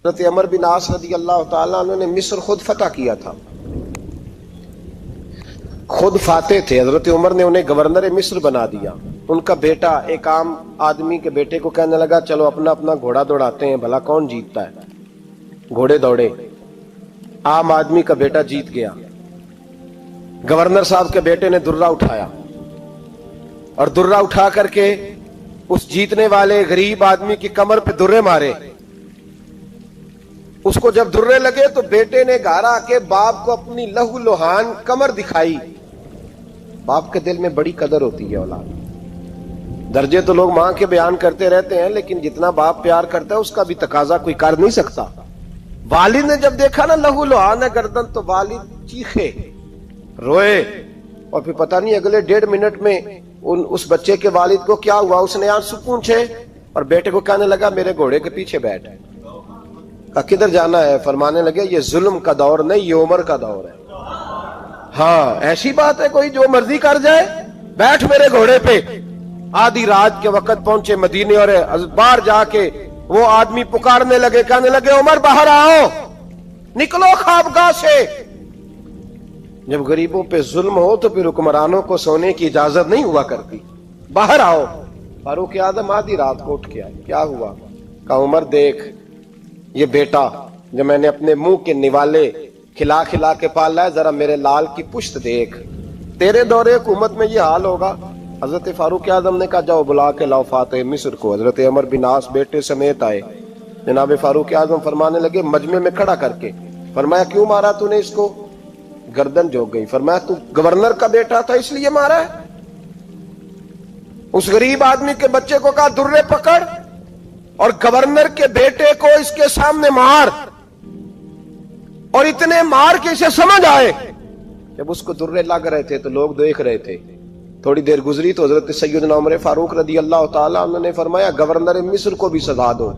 حضرت عمر بن عاص رضی اللہ تعالیٰ عنہ نے مصر خود فتح کیا تھا، خود فاتح تھے۔ حضرت عمر نے انہیں گورنر مصر بنا دیا۔ ان کا بیٹا ایک عام آدمی کے بیٹے کو کہنے لگا چلو اپنا اپنا گھوڑا دوڑاتے ہیں، بھلا کون جیتتا ہے۔ گھوڑے دوڑے، عام آدمی کا بیٹا جیت گیا۔ گورنر صاحب کے بیٹے نے درہ اٹھایا اور درہ اٹھا کر کے اس جیتنے والے غریب آدمی کی کمر پہ درے مارے۔ اس کو جب درے لگے تو بیٹے نے گھر آ کے باپ کو اپنی لہو لہان کمر دکھائی۔ باپ کے دل میں بڑی قدر ہوتی ہے اولاد۔ درجے تو لوگ ماں کے بیان کرتے رہتے ہیں، لیکن جتنا باپ پیار کرتا ہے اس کا بھی تقاضا کوئی کر نہیں سکتا۔ والد نے جب دیکھا نا لہو لہان ہے گردن، تو والد چیخے، روئے، اور پھر پتہ نہیں اگلے 1.5 منٹ میں اس بچے کے والد کو کیا ہوا، اس نے آنسو پونچھے اور بیٹے کو کہنے لگا میرے گھوڑے کے پیچھے بیٹھ۔ کہا کدھر جانا ہے؟ فرمانے لگے یہ ظلم کا دور نہیں، یہ عمر کا دور ہے۔ ہاں ایسی بات ہے کوئی جو مرضی کر جائے؟ بیٹھ میرے گھوڑے پہ۔ آدھی رات کے وقت پہنچے مدینے، اور باہر جا کے وہ آدمی پکارنے لگے، کہنے لگے عمر باہر آؤ، نکلو خوابگاہ سے۔ جب غریبوں پہ ظلم ہو تو پھر حکمرانوں کو سونے کی اجازت نہیں ہوا کرتی۔ باہر آؤ۔ فاروق اعظم آدھی رات کو اٹھ کے آئے، کیا ہوا؟ کہا عمر دیکھ، یہ بیٹا جو میں نے اپنے منہ کے نوالے کھلا کھلا کے پالا ہے، ذرا میرے لال کی پشت دیکھ، تیرے دور حکومت میں یہ حال ہوگا۔ حضرت فاروق اعظم نے کہا جاؤ بلا کے لاؤ فاتح مصر کو۔ حضرت عمر بن عاص بیٹے سمیت آئے۔ جناب فاروق اعظم فرمانے لگے مجمع میں کھڑا کر کے، فرمایا کیوں مارا تو نے اس کو؟ گردن جھک گئی۔ فرمایا تو گورنر کا بیٹا تھا اس لیے مارا ہے؟ اس غریب آدمی کے بچے کو کہا درے پکڑ اور گورنر کے بیٹے کو اس کے سامنے مار، اور اتنے مار کے اسے سمجھ آئے۔ جب اس کو درے لگ رہے تھے تو لوگ دیکھ رہے تھے۔ تھوڑی دیر گزری تو حضرت سیدنا عمر فاروق رضی اللہ تعالیٰ عنہ نے فرمایا گورنر مصر کو بھی سزا دو،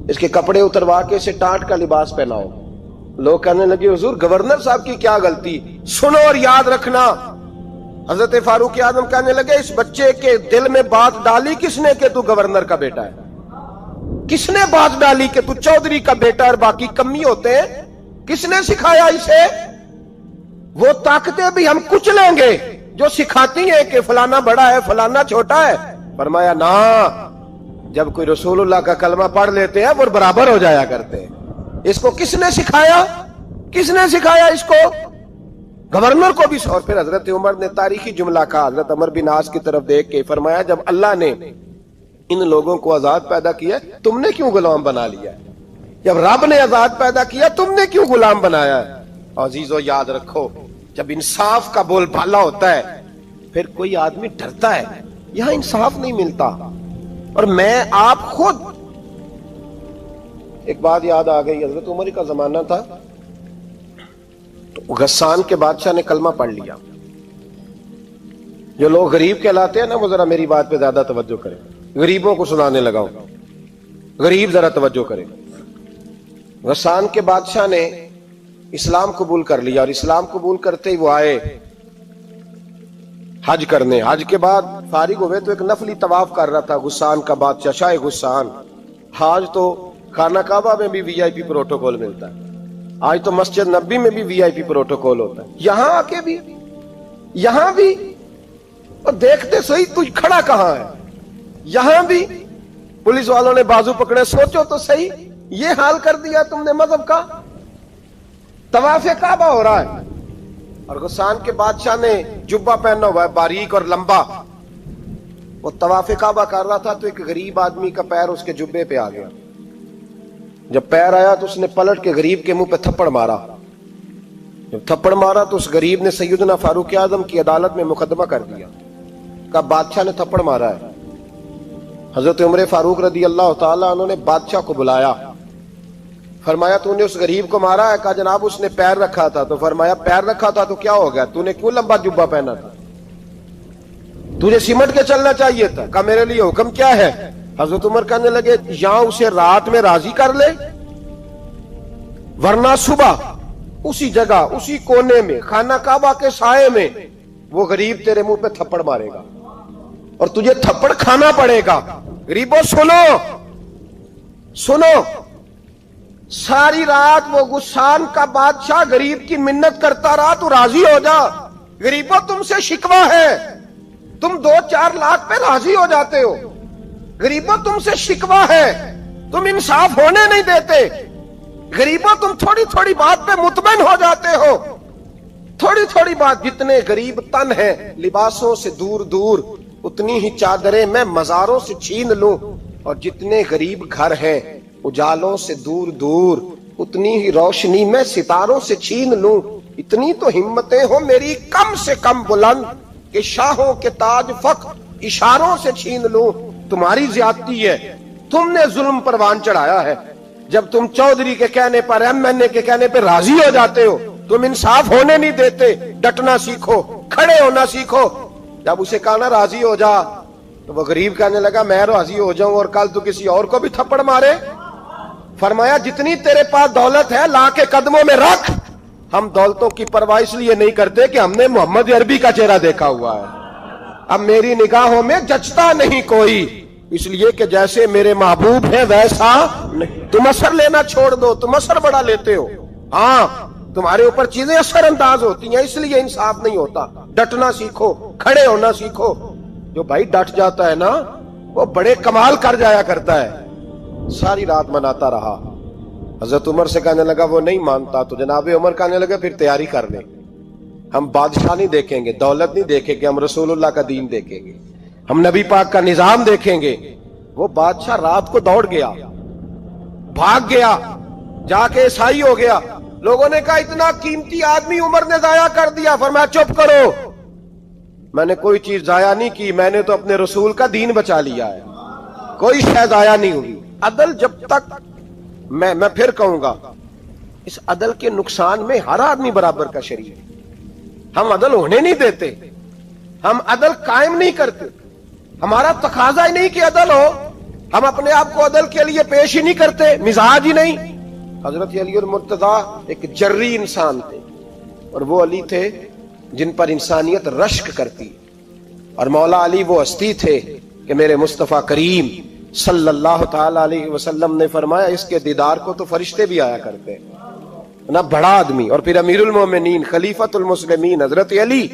اس کے کپڑے اتروا کے اسے ٹاٹ کا لباس پہناؤ۔ لوگ کہنے لگے حضور گورنر صاحب کی کیا غلطی؟ سنو اور یاد رکھنا۔ حضرت فاروق اعظم کہنے لگے اس بچے کے دل میں بات ڈالی کس نے کہ تو گورنر کا بیٹا ہے؟ کس نے بات ڈالی کہ تو چودھری کا بیٹا اور باقی کمی ہوتے ہیں؟ کس نے سکھایا اسے؟ وہ طاقتیں بھی ہم کچھ لیں گے جو سکھاتی ہیں کہ فلانا بڑا ہے فلانا چھوٹا ہے۔ فرمایا نا، جب کوئی رسول اللہ کا کلمہ پڑھ لیتے ہیں وہ برابر ہو جایا کرتے ہیں۔ اس کو کس نے سکھایا؟ کس نے سکھایا اس کو؟ گورنر کو بھی۔ اور پھر حضرت عمر نے تاریخی جملہ کہا، حضرت عمر بن عاص کی طرف دیکھ کے فرمایا جب اللہ نے ان لوگوں کو آزاد پیدا کیا تم نے کیوں غلام بنا لیا؟ جب رب نے آزاد پیدا کیا تم نے کیوں غلام بنایا ہے؟ عزیزو یاد رکھو، جب انصاف کا بول بالا ہوتا ہے پھر کوئی آدمی ڈرتا ہے۔ یہاں انصاف نہیں ملتا۔ اور میں آپ خود ایک بات یاد آ گئی، حضرت عمر کا زمانہ تھا تو غسان کے بادشاہ نے کلمہ پڑھ لیا۔ جو لوگ غریب کہلاتے ہیں نا وہ ذرا میری بات پہ زیادہ توجہ کریں، غریبوں کو سنانے لگا ہوں، غریب ذرا توجہ کریں۔ غسان کے بادشاہ نے اسلام قبول کر لیا، اور اسلام قبول کرتے ہی وہ آئے حج کرنے۔ حج کے بعد فارغ ہوئے تو ایک نفلی طواف کر رہا تھا غسان کا بادشاہ، شاہ غسان۔ حج تو خانہ کعبہ میں بھی وی آئی پی پروٹوکول ملتا ہے، آج تو مسجد نبی میں بھی وی آئی پی پروٹوکول ہوتا ہے، یہاں آ کے بھی، یہاں بھی۔ اور دیکھتے صحیح تو کھڑا کہاں ہے؟ یہاں بھی پولیس والوں نے بازو پکڑے۔ سوچو تو صحیح، یہ حال کر دیا تم نے مذہب کا۔ طواف کعبہ ہو رہا ہے اور غسان کے بادشاہ نے جبہ پہنا ہوا ہے باریک اور لمبا، وہ طواف کعبہ کر رہا تھا تو ایک غریب آدمی کا پیر اس کے جبے پہ آ گیا۔ جب پیر آیا تو اس نے پلٹ کے غریب کے منہ پہ تھپڑ مارا۔ جب تھپڑ مارا تو اس غریب نے سیدنا فاروق اعظم کی عدالت میں مقدمہ کر دیا، کہا بادشاہ نے تھپڑ مارا ہے۔ حضرت عمر فاروق رضی اللہ تعالیٰ عنہ نے بادشاہ کو بلایا، فرمایا تو نے اس غریب کو مارا ہے؟ کہا جناب اس نے پیر رکھا تھا۔ تو فرمایا پیر رکھا تھا تو کیا ہو گیا؟ تو نے کیوں لمبا جبہ پہنا تھا؟ تجھے سمٹ کے چلنا چاہیے تھا۔ کہا میرے لیے حکم کیا ہے؟ حضرت عمر کہنے لگے یہاں اسے رات میں راضی کر لے، ورنہ صبح اسی جگہ اسی کونے میں خانہ کعبہ کے سائے میں وہ غریب تیرے منہ پہ تھپڑ مارے گا اور تجھے تھپڑ کھانا پڑے گا۔ غریبوں سنو سنو، ساری رات وہ غسان کا بادشاہ غریب کی منت کرتا رہا تو راضی ہو جا، غریبوں تم سے شکوہ ہے، تم 2-4 لاکھ پہ راضی ہو جاتے ہو، غریبوں تم سے شکوہ ہے، تم انصاف ہونے نہیں دیتے، غریبوں تم تھوڑی تھوڑی بات پہ مطمئن ہو جاتے ہو، تھوڑی تھوڑی بات، جتنے غریب تن ہیں لباسوں سے دور دور اتنی ہی چادریں میں مزاروں سے چھین لوں، اور جتنے غریب گھر ہیں اجالوں سے دور دور اتنی ہی روشنی میں ستاروں سے چھین لوں، اتنی تو ہمتیں ہو میری کم سے کم بلند کہ شاہوں کے تاج فخر اشاروں سے چھین لوں۔ تمہاری زیادتی ہے، تم نے ظلم پروان چڑھایا ہے، جب تم چودھری کے کہنے پر ایم این اے کے کہنے پہ راضی ہو جاتے ہو، تم انصاف ہونے نہیں دیتے، ڈٹنا سیکھو، کھڑے ہونا سیکھو۔ جب اسے کہا نا راضی ہو جا تو وہ غریب کہنے لگا میں راضی ہو جاؤں اور کل تو کسی اور کو بھی تھپڑ مارے؟ فرمایا جتنی تیرے پاس دولت ہے لا کے قدموں میں رکھ، ہم دولتوں کی پرواہ اس لیے نہیں کرتے کہ ہم نے محمد عربی کا چہرہ دیکھا ہوا ہے، اب میری نگاہوں میں جچتا نہیں کوئی، اس لیے کہ جیسے میرے محبوب ہے ویسا نہیں۔ تم اثر لینا چھوڑ دو، تم اثر بڑا لیتے ہو، ہاں تمہارے اوپر چیزیں اثر انداز ہوتی ہیں، اس لیے انصاف نہیں ہوتا۔ ڈٹنا سیکھو، کھڑے ہونا سیکھو۔ جو بھائی ڈٹ جاتا ہے نا وہ بڑے کمال کر جایا کرتا ہے۔ ساری رات مناتا رہا، حضرت عمر سے کہنے لگا وہ نہیں مانتا، تو جناب عمر کہنے لگا پھر تیاری کر لیں، ہم بادشاہ نہیں دیکھیں گے، دولت نہیں دیکھیں گے، ہم رسول اللہ کا دین دیکھیں گے، ہم نبی پاک کا نظام دیکھیں گے۔ وہ بادشاہ رات کو دوڑ گیا، بھاگ گیا، جا کے عیسائی ہو گیا۔ لوگوں نے کہا اتنا قیمتی آدمی عمر نے ضائع کر دیا۔ فرمایا چپ کرو، میں نے کوئی چیز ضائع نہیں کی، میں نے تو اپنے رسول کا دین بچا لیا ہے، کوئی شے ضائع نہیں ہوئی۔ عدل جب تک میں پھر کہوں گا اس عدل کے نقصان میں ہر آدمی برابر کا شریک ہے۔ ہم عدل ہونے نہیں دیتے، ہم عدل قائم نہیں کرتے، ہمارا تقاضا ہی نہیں کہ عدل ہو، ہم اپنے آپ کو عدل کے لیے پیش ہی نہیں کرتے، مزاج ہی نہیں۔ حضرت علی المرتضیٰ ایک جری انسان تھے، اور وہ علی تھے جن پر انسانیت رشک کرتی، اور مولا علی وہ ہستی تھے کہ میرے مصطفیٰ کریم صلی اللہ تعالی علیہ وسلم نے فرمایا اس کے دیدار کو تو فرشتے بھی آیا کرتے نا، بڑا آدمی۔ اور پھر امیر المومنین خلیفۃ المسلمین حضرت علی،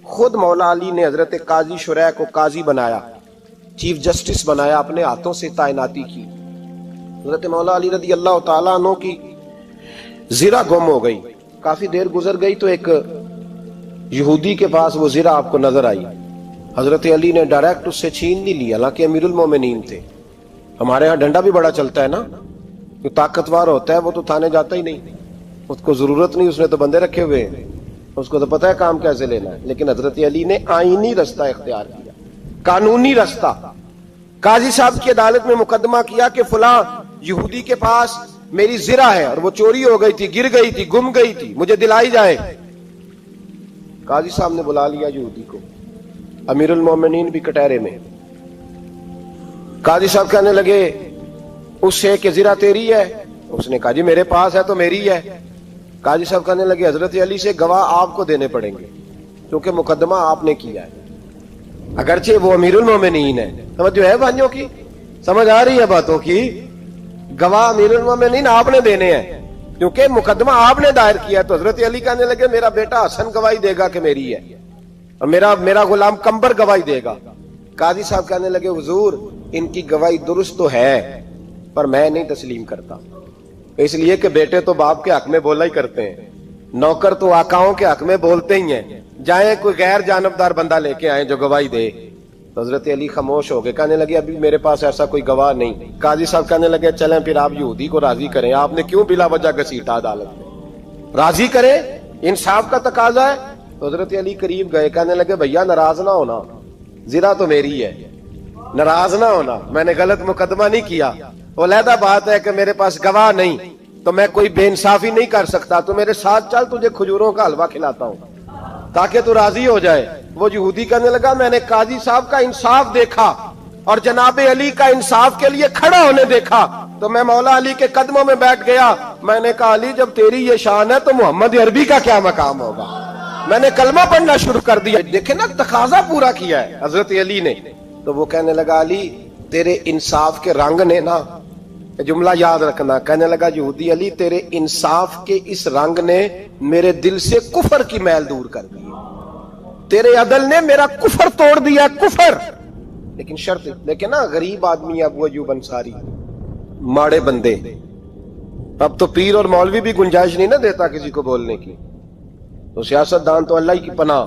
خود مولا علی نے حضرت قاضی شریح کو قاضی بنایا، چیف جسٹس بنایا، اپنے ہاتھوں سے تعیناتی کی۔ حضرت مولا علی رضی اللہ تعالیٰ عنہ کی زرہ گم ہو گئی، کافی دیر گزر گئی تو ایک یہودی کے پاس وہ زرہ آپ کو نظر آئی، حضرت علی نے ڈائریکٹ اس سے چھین نہیں لیا، حالانکہ امیر المومنین تھے۔ ہمارے ہاں ڈنڈا بھی بڑا چلتا ہے نا، جو طاقتور ہوتا ہے وہ تو تھانے جاتا ہی نہیں، اس کو ضرورت نہیں، اس نے تو بندے رکھے ہوئے ہیں، اس کو تو پتہ ہے کام کیسے لینا ہے۔ لیکن حضرت علی نے آئینی رستہ اختیار کیا، قانونی رستہ۔ قاضی صاحب کی عدالت میں مقدمہ کیا کہ فلاں یہودی کے پاس میری زرہ ہے اور وہ چوری ہو گئی تھی، گر گئی تھی، گم گئی تھی، مجھے دلائی جائے۔ قاضی صاحب نے بلا لیا یہودی کو، امیر المومنین بھی کٹہرے میں۔ قاضی صاحب کہنے لگے اس سے کہ زرہ تیری ہے؟ اس نے کہا جی میرے پاس ہے تو میری ہے۔ قاضی صاحب کہنے لگے حضرت علی سے گواہ آپ کو دینے پڑیں گے کیونکہ مقدمہ آپ نے کیا ہے، اگرچہ وہ امیر المومنین ہے۔ سمجھ جو ہے بھائیوں کی، سمجھ آ رہی ہے باتوں کی؟ گواہ امیر المومنین آپ نے دینے ہیں کیونکہ مقدمہ آپ نے دائر کیا۔ تو حضرت علی کہنے لگے میرا بیٹا حسن گواہی دے گا کہ میری ہے، اور میرا غلام کمبر گواہی دے گا۔ قاضی صاحب کہنے لگے حضور ان کی گواہی درست تو ہے پر میں نہیں تسلیم کرتا، اس لیے کہ بیٹے تو باپ کے حق میں بولا ہی کرتے ہیں، نوکر تو آقاؤں کے حق میں بولتے ہی ہیں، جائیں کوئی غیر جانبدار بندہ لے کے آئیں جو گواہی دے۔ تو حضرت علی خاموش ہو گئے، کہنے لگے ابھی میرے پاس ایسا کوئی گواہ نہیں۔ قاضی صاحب کہنے لگے چلیں پھر آپ یہودی کو راضی کریں، آپ نے کیوں بلا وجہ گھسیٹا عدالت میں، راضی کریں، انصاف کا تقاضا ہے۔ تو حضرت علی قریب گئے، کہنے لگے بھیا ناراض نہ ہونا، زرہ تو میری ہے، ناراض نہ ہونا، میں نے غلط مقدمہ نہیں کیا، علیحدہ بات ہے کہ میرے پاس گواہ نہیں تو میں کوئی بے انصافی نہیں کر سکتا، تو میرے ساتھ چل تجھے کھجوروں کا حلوہ کھلاتا ہوں تاکہ تو راضی ہو جائے۔ وہ یہودی کہنے لگا میں نے قاضی صاحب کا انصاف دیکھا اور جناب علی کا انصاف کے لیے کھڑا ہونے دیکھا تو میں مولا علی کے قدموں میں بیٹھ گیا۔ میں نے کہا علی جب تیری یہ شان ہے تو محمد عربی کا کیا مقام ہوگا؟ میں نے کلمہ پڑھنا شروع کر دیا۔ دیکھیں نا تقاضا پورا کیا ہے حضرت علی نے۔ تو وہ کہنے لگا علی تیرے انصاف کے رنگ نے نا جملہ یاد رکھنا. کہنے لگا یہودی علی تیرے انصاف کے اس رنگ نے میرے دل سے کفر کی میل دور کر دی. تیرے عدل نے میرا کفر توڑ دیا, کفر. لیکن شرط دیکھیں نا, غریب آدمی ابو ایوب انصاری, ماڑے بندے. اب تو پیر اور مولوی بھی گنجائش نہیں نہ دیتا کسی کو بولنے کی. تو سیاست دان تو اللہ کی پناہ,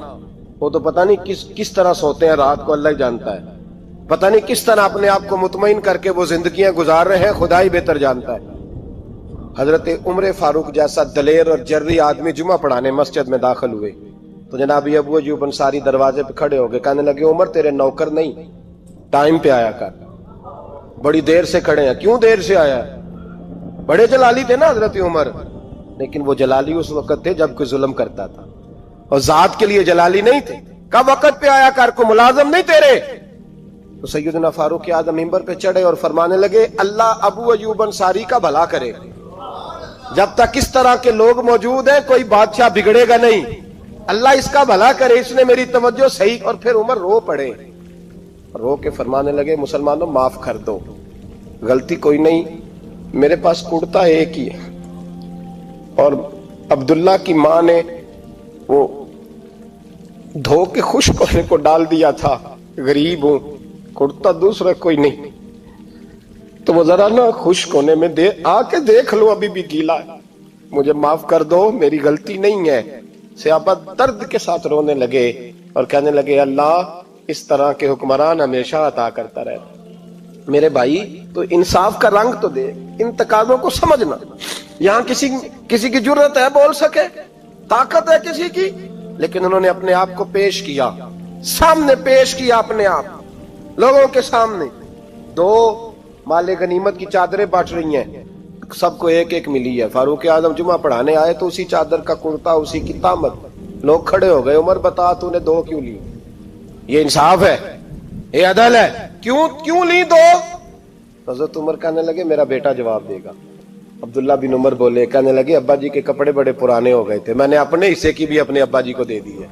وہ تو پتہ نہیں کس طرح سوتے ہیں رات کو, اللہ ہی جانتا ہے. پتہ نہیں کس طرح اپنے آپ کو مطمئن کر کے وہ زندگیاں گزار رہے ہیں, خدا ہی بہتر جانتا ہے. حضرت عمر فاروق جیسا دلیر اور جرری آدمی جمعہ پڑھانے مسجد میں داخل ہوئے تو جناب ابو ایوب انصاری دروازے پہ کھڑے ہو گئے. کہنے لگے عمر تیرے نوکر نہیں, ٹائم پہ آیا کر, بڑی دیر سے کھڑے ہیں. کیوں دیر سے آیا؟ بڑے جلالی تھے نا حضرت عمر, لیکن وہ جلالی اس وقت تھے جب کوئی ظلم کرتا تھا, اور ذات کے لیے جلالی نہیں تھے. کب وقت پہ آیا کر, کو ملازم نہیں تیرے. تو سیدنا فاروق اعظم منبر پہ چڑھے اور فرمانے لگے اللہ ابو ایوب انصاری کا بھلا کرے. جب تک اس طرح کے لوگ موجود ہیں کوئی بادشاہ بگڑے گا نہیں. اللہ اس کا بھلا کرے, اس نے میری توجہ صحیح. اور پھر عمر رو پڑے, رو کے فرمانے لگے مسلمانوں معاف کر دو, غلطی کوئی نہیں, میرے پاس کرتا ایک ہی ہے, اور عبداللہ کی ماں نے وہ دھو کے خشک ہونے کو ڈال دیا تھا, غریب ہوں, کرتا دوسرا کوئی نہیں, تو وہ ذرا نا خشک ہونے میں آ کے دیکھ لو, ابھی بھی گیلا ہے, مجھے معاف کر دو, میری غلطی نہیں ہے. صحابہ درد کے ساتھ رونے لگے اور کہنے لگے اللہ اس طرح کے حکمران ہمیشہ عطا کرتا رہتا. میرے بھائی تو انصاف کا رنگ تو دے, ان تقاضوں کو سمجھنا. یہاں کسی کی جرت ہے بول سکے, طاقت ہے کسی کی, لیکن انہوں نے اپنے آپ کو پیش کیا, سامنے پیش کیا اپنے آپ لوگوں کے سامنے. دو مال غنیمت کی چادریں بانٹ رہی ہیں, سب کو ایک ایک ملی ہے. فاروق اعظم جمعہ پڑھانے آئے تو اسی چادر کا کرتا, اسی کی تامت. لوگ کھڑے ہو گئے, عمر بتا تو نے دو کیوں لی؟ یہ انصاف ہے, یہ عدل ہے, کیوں لی دو؟ حضرت عمر کہنے لگے میرا بیٹا جواب دے گا. عبداللہ بن عمر بولے, کہنے لگے ابا جی کے کپڑے بڑے پرانے ہو گئے تھے, میں نے اپنے حصے کی بھی اپنے ابا جی کو دے دی ہے.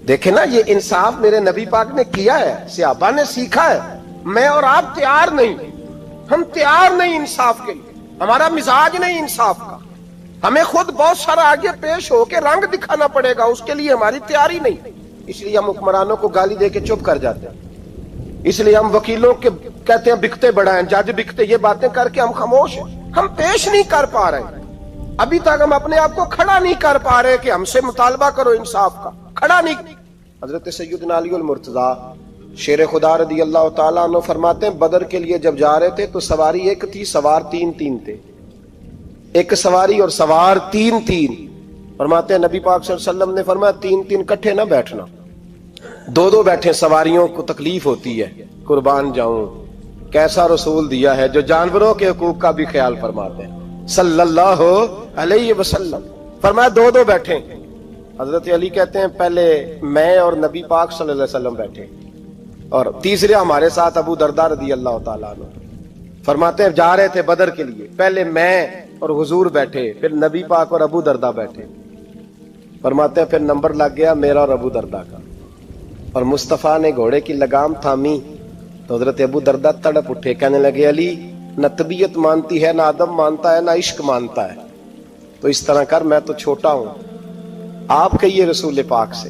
دیکھیں نا یہ انصاف میرے نبی پاک نے کیا ہے, صحابہ نے سیکھا ہے. میں اور آپ تیار نہیں, ہم تیار نہیں انصاف کے لیے, ہمارا مزاج نہیں انصاف کا. ہمیں خود بہت سارا آگے پیش ہو کے رنگ دکھانا پڑے گا, اس کے لیے ہماری تیاری نہیں. اس لیے ہم حکمرانوں کو گالی دے کے چپ کر جاتے ہیں, اس لیے ہم وکیلوں کے کہتے ہیں بکتے بڑا ہیں, جج بکتے, یہ باتیں کر کے ہم خاموش ہیں. ہم پیش نہیں کر پا رہے, ابھی تک ہم اپنے آپ کو کھڑا نہیں کر پا رہے کہ ہم سے مطالبہ کرو انصاف کا, کھڑا نہیں. حضرت سیدنا علی المرتضی شیر خدا رضی اللہ تعالیٰ عنہ فرماتے ہیں بدر کے لیے جب جا رہے تھے تو سواری ایک تھی, سوار تین تھے. ایک سواری اور سوار تین. فرماتے ہیں نبی پاک صلی اللہ علیہ وسلم نے فرمایا تین کٹھے نہ بیٹھنا, دو بیٹھے, سواریوں کو تکلیف ہوتی ہے. قربان جاؤں, کیسا رسول دیا ہے جو جانوروں کے حقوق کا بھی خیال فرماتے ہیں صلی اللہ علیہ وسلم. فرمایا دو بیٹھے. حضرت علی کہتے ہیں پہلے میں اور نبی پاک صلی اللہ علیہ وسلم بیٹھے, اور تیسرے ہمارے ساتھ ابو درداء رضی اللہ تعالیٰ عنہ. فرماتے ہیں جا رہے تھے بدر کے لیے, پہلے میں اور حضور بیٹھے, پھر نبی پاک اور ابو درداء بیٹھے. فرماتے ہیں پھر نمبر لگ گیا میرا اور ابو درداء کا, اور مصطفیٰ نے گھوڑے کی لگام تھامی تو حضرت ابو درداء تڑپ اٹھے, کہنے لگے علی نہ طبیعت مانتی ہے, نہ ادب مانتا ہے, نہ عشق مانتا ہے, تو اس طرح کر, میں تو چھوٹا ہوں, آپ کہیے رسول پاک سے,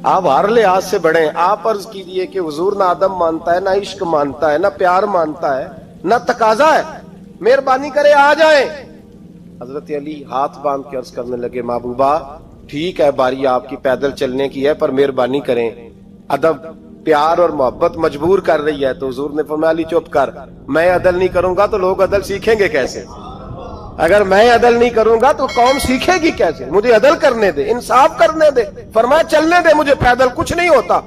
آپ ہر لحاظ سے بڑے ہیں, آپ عرض کیجئے کہ حضور نہ ادب مانتا ہے, نہ عشق مانتا ہے, نہ پیار مانتا ہے, نہ تقاضا ہے, مہربانی کرے آ جائیں. حضرت علی ہاتھ باندھ کے عرض کرنے لگے محبوبہ ٹھیک ہے, باری آپ کی پیدل چلنے کی ہے, پر مہربانی کریں, ادب پیار اور محبت مجبور کر رہی ہے. تو حضور نے فرمایا علی چپ کر, میں عدل نہیں کروں گا تو لوگ عدل سیکھیں گے کیسے؟ اگر میں عدل نہیں کروں گا تو قوم سیکھے گی کیسے؟ مجھے عدل کرنے دے, انصاف کرنے دے. فرمایا چلنے دے مجھے, پیدل کچھ نہیں ہوتا.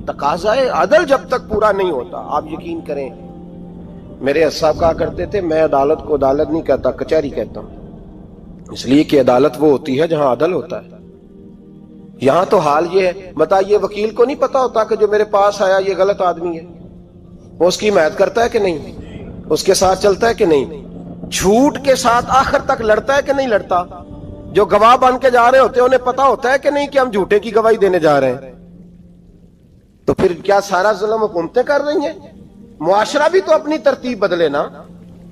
تقاضا عدل جب تک پورا نہیں ہوتا, آپ یقین کریں میرے اساتذہ کہا کرتے تھے میں عدالت کو عدالت نہیں کہتا, کچہری کہتا ہوں, اس لیے کہ عدالت وہ ہوتی ہے جہاں عدل ہوتا ہے. یہاں تو حال یہ ہے, بتائیے وکیل کو نہیں پتا ہوتا کہ جو میرے پاس آیا یہ غلط آدمی ہے, وہ اس کی حمایت کرتا ہے کہ نہیں, اس کے ساتھ چلتا ہے کہ نہیں, جھوٹ کے ساتھ آخر تک لڑتا ہے کہ نہیں لڑتا, جو گواہ بن کے جا رہے ہوتے ہیں انہیں پتا ہوتا ہے کہ نہیں کہ ہم جھوٹے کی گواہی دینے جا رہے ہیں. تو پھر کیا سارا ظلم حکومتیں کر رہی ہیں؟ معاشرہ بھی تو اپنی ترتیب بدلے نا.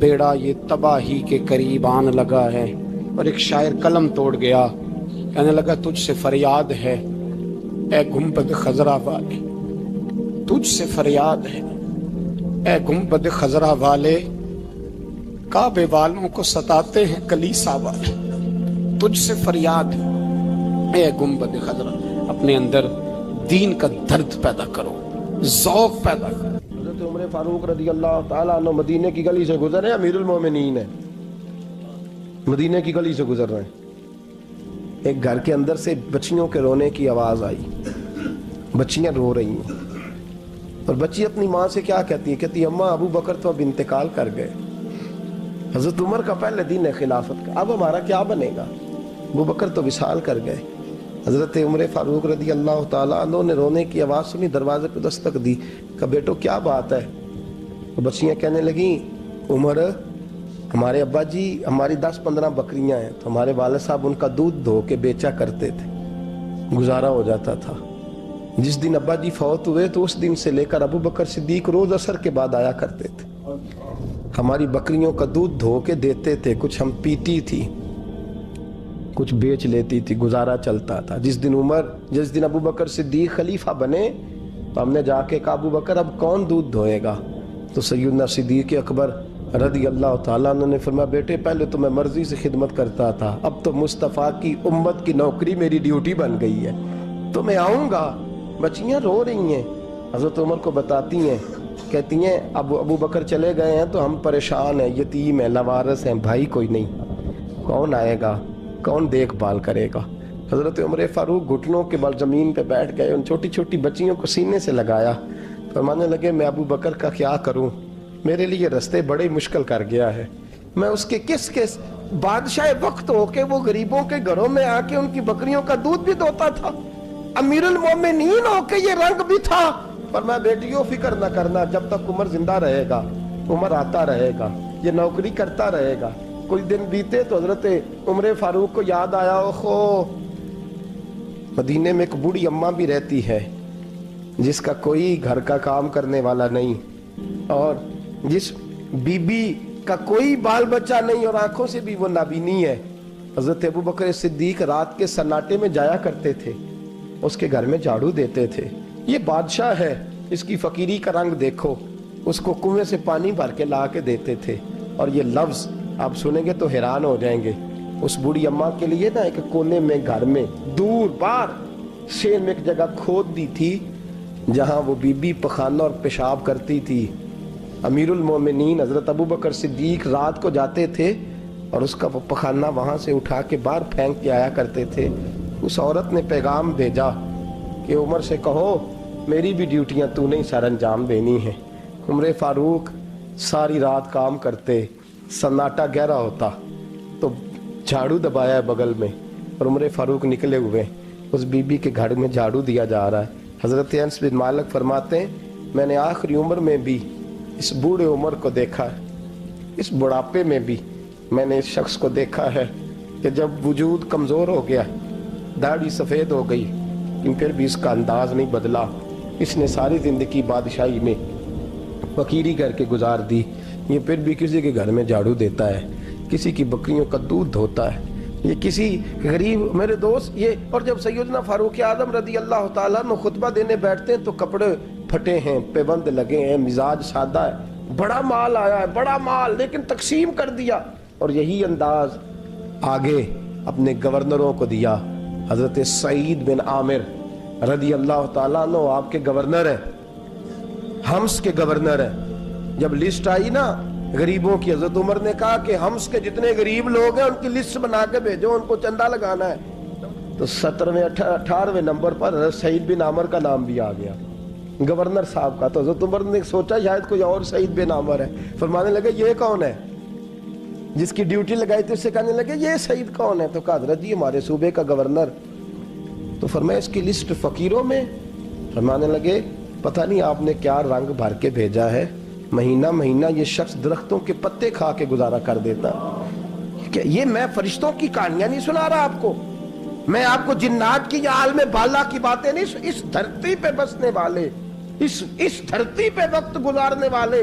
بیڑا یہ تباہی کے قریب آن لگا ہے. اور ایک شاعر قلم توڑ گیا, کہنے لگا تجھ سے فریاد ہے اے گنبد خضرا والے, تجھ سے فریاد ہے اے گنبد خضرا والے, کعبے والوں کو ستاتے ہیں کلیسا والے. تجھ سے فریاد ہے اے گنبد خضرا. اپنے اندر دین کا درد پیدا کرو, ذوق پیدا کرو. حضرت عمر فاروق رضی اللہ تعالیٰ عنہ مدینے کی گلی سے گزر رہے ہیں, امیر المومنین ہے, مدینے کی گلی سے گزر رہے ہیں. ایک گھر کے اندر سے بچیوں کے رونے کی آواز آئی, بچیاں رو رہی ہیں, اور بچی اپنی ماں سے کیا کہتی ہے, کہتی اماں ابو بکر تو اب انتقال کر گئے, حضرت عمر کا پہلے دن ہے خلافت کا, اب ہمارا کیا بنے گا, ابو بکر تو وصال کر گئے. حضرت عمر فاروق رضی اللہ تعالیٰ عنہ نے رونے کی آواز سنی, دروازے پہ دستک دی, کہ بیٹو کیا بات ہے. تو بچیاں کہنے لگیں عمر ہمارے ابا جی ہماری 10-15 بکریاں ہیں, تو ہمارے والد صاحب ان کا دودھ دھو کے بیچا کرتے تھے, گزارا ہو جاتا تھا. جس دن ابا جی فوت ہوئے تو اس دن سے لے کر ابو بکر صدیق روز عصر کے بعد آیا کرتے تھے, ہماری بکریوں کا دودھ دھو کے دیتے تھے, کچھ ہم پیتی تھی, کچھ بیچ لیتی تھی, گزارا چلتا تھا. جس دن ابو بکر صدیق خلیفہ بنے تو ہم نے جا کے کہا ابو بکر اب کون دودھ دھوئے گا, تو سیدنا صدیق اکبر رضی اللہ تعالیٰ عنہ نے فرمایا بیٹے پہلے تو میں مرضی سے خدمت کرتا تھا, اب تو مصطفیٰ کی امت کی نوکری میری ڈیوٹی بن گئی ہے, تو میں آؤں گا. بچیاں رو رہی ہیں, حضرت عمر کو بتاتی ہیں, کہتی ہیں اب ابو بکر چلے گئے ہیں تو ہم پریشان ہیں, یتیم ہیں, لاوارث ہیں, بھائی کوئی نہیں, کون آئے گا, کون دیکھ بھال کرے گا. حضرت عمر فاروق گھٹنوں کے بل زمین پہ بیٹھ گئے, ان چھوٹی چھوٹی بچیوں کو سینے سے لگایا, فرمانے لگے میں ابو بکر کا کیا کروں, میرے لیے رستے بڑے مشکل کر گیا ہے, میں اس کے کس بادشاہ وقت ہو کے وہ غریبوں کے گھروں میں آ کے ان کی بکریوں کا دودھ بھی دوتا تھا, امیر المومنین ہو کے یہ رنگ بھی تھا. پر میں بیٹیوں فکر نہ کرنا, جب تک عمر زندہ رہے گا, عمر آتا رہے گا, یہ نوکری کرتا رہے گا. کچھ دن بیتے تو حضرت عمر فاروق کو یاد آیا, اوخو مدینے میں ایک بوڑھی اماں بھی رہتی ہے جس کا کوئی گھر کا کام کرنے والا نہیں, اور جس بی بی کا کوئی بال بچہ نہیں, اور آنکھوں سے بھی وہ نابینی ہے. حضرت ابو بکر صدیق رات کے سناٹے میں جایا کرتے تھے, اس کے گھر میں جھاڑو دیتے تھے. یہ بادشاہ ہے, اس کی فقیری کا رنگ دیکھو, اس کو کنویں سے پانی بھر کے لا کے دیتے تھے. اور یہ لفظ آپ سنیں گے تو حیران ہو جائیں گے. اس بوڑھی اماں کے لیے نا ایک کونے میں گھر میں دور باہر شیر میں ایک جگہ کھود دی تھی جہاں وہ بی بی پخانہ اور پیشاب کرتی تھی. امیر المومنین حضرت ابو بکر صدیق رات کو جاتے تھے اور اس کا وہ پخانہ وہاں سے اٹھا کے باہر پھینک کے آیا کرتے تھے. اس عورت نے پیغام بھیجا کہ عمر سے کہو میری بھی ڈیوٹیاں تو نے سر انجام دینی ہیں. عمر فاروق ساری رات کام کرتے, سناٹا گہرا ہوتا تو جھاڑو دبایا ہے بغل میں, اور عمر فاروق نکلے ہوئے, اس بی بی کے گھر میں جھاڑو دیا جا رہا ہے. حضرت انس بن مالک فرماتے ہیں میں نے آخری عمر میں بھی اس بوڑھے عمر کو دیکھا ہے, اس بڑھاپے میں بھی میں نے اس شخص کو دیکھا ہے کہ جب وجود کمزور ہو گیا, داڑھی سفید ہو گئی, لیکن پھر بھی اس کا انداز نہیں بدلا. اس نے ساری زندگی بادشاہی میں فقیری کر کے گزار دی, یہ پھر بھی کسی کے گھر میں جھاڑو دیتا ہے, کسی کی بکریوں کا دودھ دھوتا ہے, یہ کسی غریب میرے دوست یہ. اور جب سیدنا فاروق اعظم رضی اللہ تعالیٰ عنہ خطبہ دینے بیٹھتے ہیں تو کپڑے پھٹے ہیں, پیبند لگے ہیں, مزاج سادہ ہے, بڑا مال آیا ہے, بڑا مال, لیکن تقسیم کر دیا. اور یہی انداز آگے اپنے گورنروں کو دیا. حضرت سعید بن عامر رضی اللہ تعالیٰ عنہ آپ کے گورنر ہیں, حمص کے گورنر ہیں. جب لسٹ آئی نا غریبوں کی, حضرت عمر نے کہا کہ حمص کے جتنے غریب لوگ ہیں ان کی لسٹ بنا کے بھیجو, ان کو چندہ لگانا ہے. تو 17ویں 18ویں نمبر پر حضرت سعید بن عامر کا نام بھی آ گیا, گورنر صاحب کا. تو حضرت عمر نے سوچا شاید کوئی اور سعید بن عامر ہے. فرمانے لگے یہ کون ہے, جس کی ڈیوٹی لگائی تھی اس سے کہنے لگے یہ سعید کون ہے. تو کہا حضرت جی ہمارے صوبے کا گورنر. تو فرمایا اس کی لسٹ فقیروں میں. فرمانے لگے پتہ نہیں آپ نے کیا رنگ بھر کے بھیجا ہے, مہینہ مہینہ یہ شخص درختوں کے پتے کھا کے گزارا کر دیتا. یہ میں فرشتوں کی کہانیاں نہیں سنا رہا آپ کو, میں آپ کو جنات کی یا عالم بالا کی باتیں نہیں, اس دھرتی پہ بسنے والے, اس دھرتی پہ وقت گزارنے والے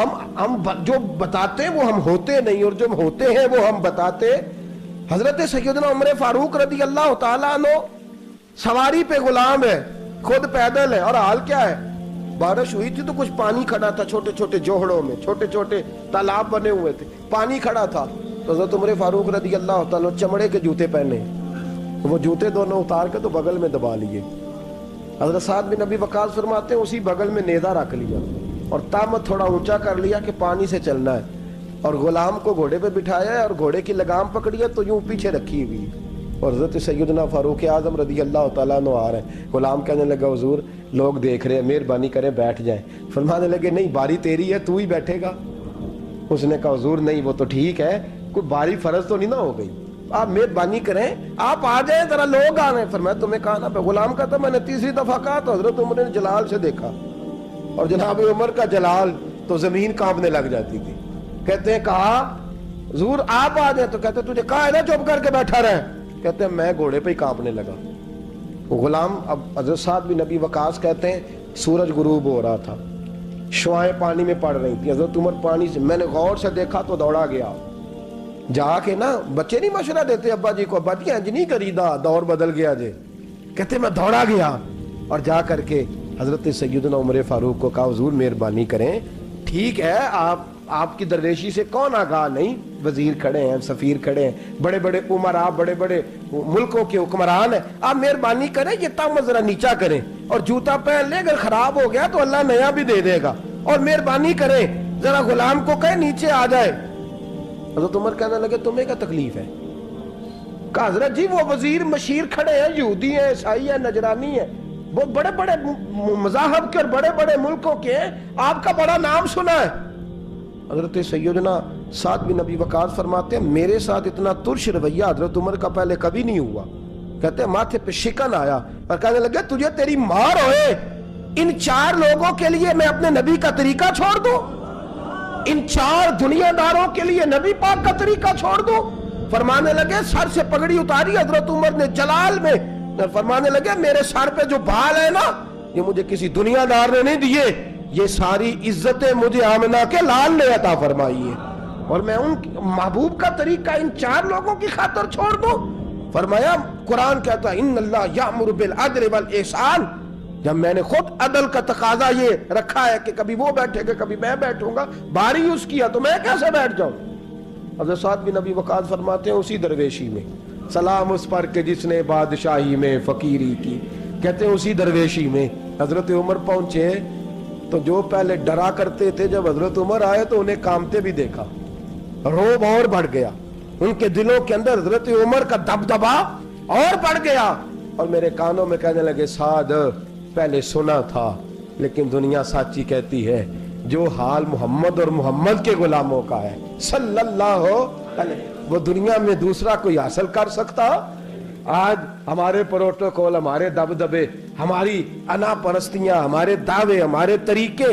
ہم جو بتاتے ہیں وہ ہم ہوتے نہیں، اور جو ہوتے ہیں وہ ہم بتاتے۔ حضرت سیدنا عمر فاروق رضی اللہ تعالیٰ عنہ سواری پہ غلام ہے، خود پیدل ہے، اور حال کیا ہے؟ بارش ہوئی تھی تو کچھ پانی کھڑا تھا چھوٹے چھوٹے جوہڑوں میں، چھوٹے چھوٹے تالاب بنے ہوئے تھے، پانی کھڑا تھا۔ تو حضرت عمر فاروق رضی اللہ تعالیٰ چمڑے کے جوتے پہنے، وہ جوتے دونوں اتار کے تو بغل میں دبا لیے۔ حضرت سعد بن ابی وقاص فرماتے ہیں اسی بغل میں نیزہ رکھ لیا اور تامت تھوڑا اونچا کر لیا کہ پانی سے چلنا ہے، اور غلام کو گھوڑے پہ بٹھایا ہے اور گھوڑے کی لگام پکڑی ہے تو یوں پیچھے رکھی ہوئی، اور حضرت سیدنا فاروق اعظم رضی اللہ تعالیٰ عنہ آ رہے ہیں۔ غلام کہنے لگا حضور لوگ دیکھ رہے ہیں، مہربانی کریں بیٹھ جائیں۔ فرمانے لگے نہیں، باری تیری ہے، تو ہی بیٹھے گا۔ اس نے کہا حضور نہیں، وہ تو ٹھیک ہے، کوئی باری فرض تو نہیں نہ ہو گئی، آپ مہربانی کریں آپ آ جائیں، ذرا لوگ آ رہے ہیں۔ فرمایا تمہیں کہا نا، غلام کہتا میں نے تیسری دفعہ کہا تو حضرت عمر نے جلال سے دیکھا، اور جناب عمر کا جلال تو زمین کانپنے لگ جاتی تھی۔ کہتے ہیں کہا حضور آپ آ جائیں، تو کہتے تجھے کہا ہے نا چپ کر کے بیٹھا رہے، کہتے ہیں میں گھوڑے پہ ہی کانپنے لگا۔ غلام اب حضرت سعد بن ابی وقاص کہتے ہیں سورج غروب ہو رہا تھا، شعائیں پانی میں پڑ رہی تھی، حضرت عمر پانی سے، میں نے غور سے دیکھا تو دوڑا گیا، جا کے نا بچے نہیں مشورہ دیتے ابا جی کو، ابا جی انج نہیں کریدا، دور بدل گیا جے، کہتے میں دوڑا گیا اور جا کر کے حضرت سیدنا عمر فاروق کو کہا حضور مہربانی کریں، ٹھیک ہے آپ کی درویشی سے کون آگاہ نہیں، وزیر کھڑے ہیں، سفیر کھڑے ہیں، بڑے بڑے عمرا، بڑے بڑے ملکوں کے حکمران ہیں، آپ مہربانی کریں یہ تامت ذرا نیچا کریں، اور جوتا پہن لے، اگر خراب ہو گیا تو اللہ نیا بھی دے دے گا، اور مہربانی کریں ذرا غلام کو کہیں نیچے آ جائے۔ حضرت عمر کہنے لگے تمہیں کیا تکلیف ہے؟ کہا حضرت جی وہ وزیر مشیر کھڑے ہیں، یہودی ہیں، عیسائی ہیں، نجرانی ہیں، بہت بڑے بڑے مذاہب کے اور بڑے بڑے ملکوں کے ہیں، آپ کا بڑا نام سنا ہے۔ حضرت سیدنا سعد بن ابی وقاص فرماتے ہیں میرے ساتھ اتنا ترش رویہ حضرت عمر کا پہلے کبھی نہیں ہوا، کہتے ہیں ماتھے پہ شکن آیا اور کہنے لگے تجھے تیری مار ہوئے، ان 4 لوگوں کے لیے میں اپنے نبی کا طریقہ چھوڑ دوں، ان 4 دنیا داروں کے لیے نبی پاک کا طریقہ چھوڑ دوں؟ فرمانے لگے سر سے پگڑی اتاری حضرت عمر نے جلال میں، فرمانے لگے میرے سر پہ جو بال ہے نا یہ مجھے کسی دنیا دار نے نہیں دیے، یہ ساری عزتیں مجھے آمنہ کے لال نے عطا فرمائی ہے، اور میں ان محبوب کا طریقہ ان 4 لوگوں کی خاطر چھوڑ دوں؟ فرمایا قرآن کہتا ہے ان اللہ یأمر بالعدل والاحسان، جب میں نے خود عدل کا تقاضا یہ رکھا ہے کہ کبھی وہ بیٹھے گا کبھی میں بیٹھوں گا، باری اس کیا تو میں کیسے بیٹھ جاؤں؟ حضرت سعد بن ابی وقاص فرماتے ہیں اسی درویشی میں سلام اس پر کہ جس نے بادشاہی میں فقیری کی، کہتے ہیں اسی درویشی میں حضرت عمر پہنچے تو جو پہلے ڈرا کرتے تھے جب حضرت عمر آئے تو انہیں کامتے بھی دیکھا، روب اور بڑھ گیا، ان کے دلوں کے اندر حضرت عمر کا دبدبا اور بڑھ گیا، اور میرے کانوں میں کہنے لگے سعد پہلے سنا تھا لیکن دنیا سچی کہتی ہے، جو حال محمد اور محمد کے غلاموں کا ہے صلی اللہ علیہ، وہ دنیا میں دوسرا کوئی حاصل کر سکتا؟ آج ہمارے پروٹوکول، ہمارے دبدبے، ہماری انا پرستیاں، ہمارے دعوے، ہمارے طریقے،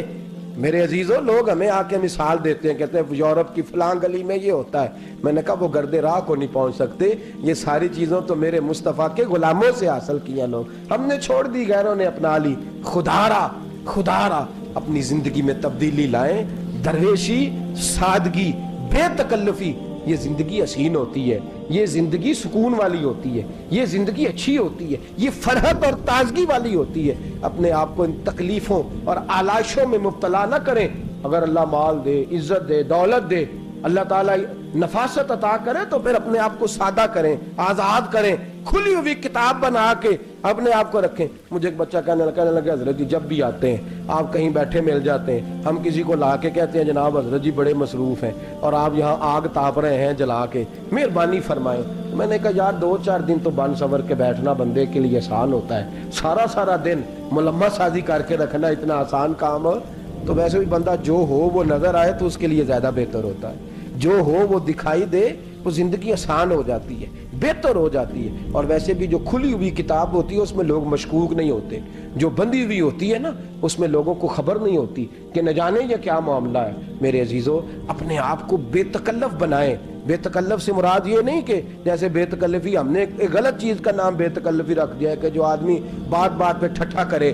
میرے عزیزوں لوگ ہمیں آ کے مثال دیتے ہیں، کہتے ہیں یورپ کی فلاں گلی میں یہ ہوتا ہے، میں نے کہا وہ گرد راہ کو نہیں پہنچ سکتے، یہ ساری چیزوں تو میرے مصطفیٰ کے غلاموں سے حاصل کیا لوگ، ہم نے چھوڑ دی، غیروں نے اپنا لی۔ خدا را اپنی زندگی میں تبدیلی لائیں، درویشی، سادگی، بے تکلفی، یہ زندگی حسین ہوتی ہے، یہ زندگی سکون والی ہوتی ہے، یہ زندگی اچھی ہوتی ہے، یہ فرحت اور تازگی والی ہوتی ہے۔ اپنے آپ کو ان تکلیفوں اور آلائشوں میں مبتلا نہ کریں، اگر اللہ مال دے، عزت دے، دولت دے، اللہ تعالیٰ نفاست عطا کرے تو پھر اپنے آپ کو سادہ کریں، آزاد کریں، کھلی ہوئی کتاب بنا کے اپنے آپ کو رکھیں۔ مجھے ایک بچہ کہنے لگا حضرت جی جب بھی آتے ہیں آپ کہیں بیٹھے مل جاتے ہیں، ہم کسی کو لا کے کہتے ہیں جناب حضرت جی بڑے مصروف ہیں اور آپ یہاں آگ تاپ رہے ہیں جلا کے، مہربانی فرمائیں۔ میں نے کہا یار 2-4 دن تو بن سور کے بیٹھنا بندے کے لیے آسان ہوتا ہے، سارا دن ملمہ سازی کر کے رکھنا اتنا آسان کام ہو؟ تو ویسے بھی بندہ جو ہو وہ نظر آئے تو اس کے لیے زیادہ بہتر ہوتا ہے، جو ہو وہ دکھائی دے، وہ زندگی آسان ہو جاتی ہے، بہتر ہو جاتی ہے۔ اور ویسے بھی جو کھلی ہوئی کتاب ہوتی ہے اس میں لوگ مشکوک نہیں ہوتے، جو بندی ہوئی ہوتی ہے نا اس میں لوگوں کو خبر نہیں ہوتی کہ نہ جانے یہ کیا معاملہ ہے۔ میرے عزیزوں اپنے آپ کو بے تکلف بنائیں۔ بے تکلف سے مراد یہ نہیں کہ جیسے بے تکلفی ہم نے ایک غلط چیز کا نام بے تکلفی رکھ دیا ہے کہ جو آدمی بات بات پہ ٹھٹھا کرے،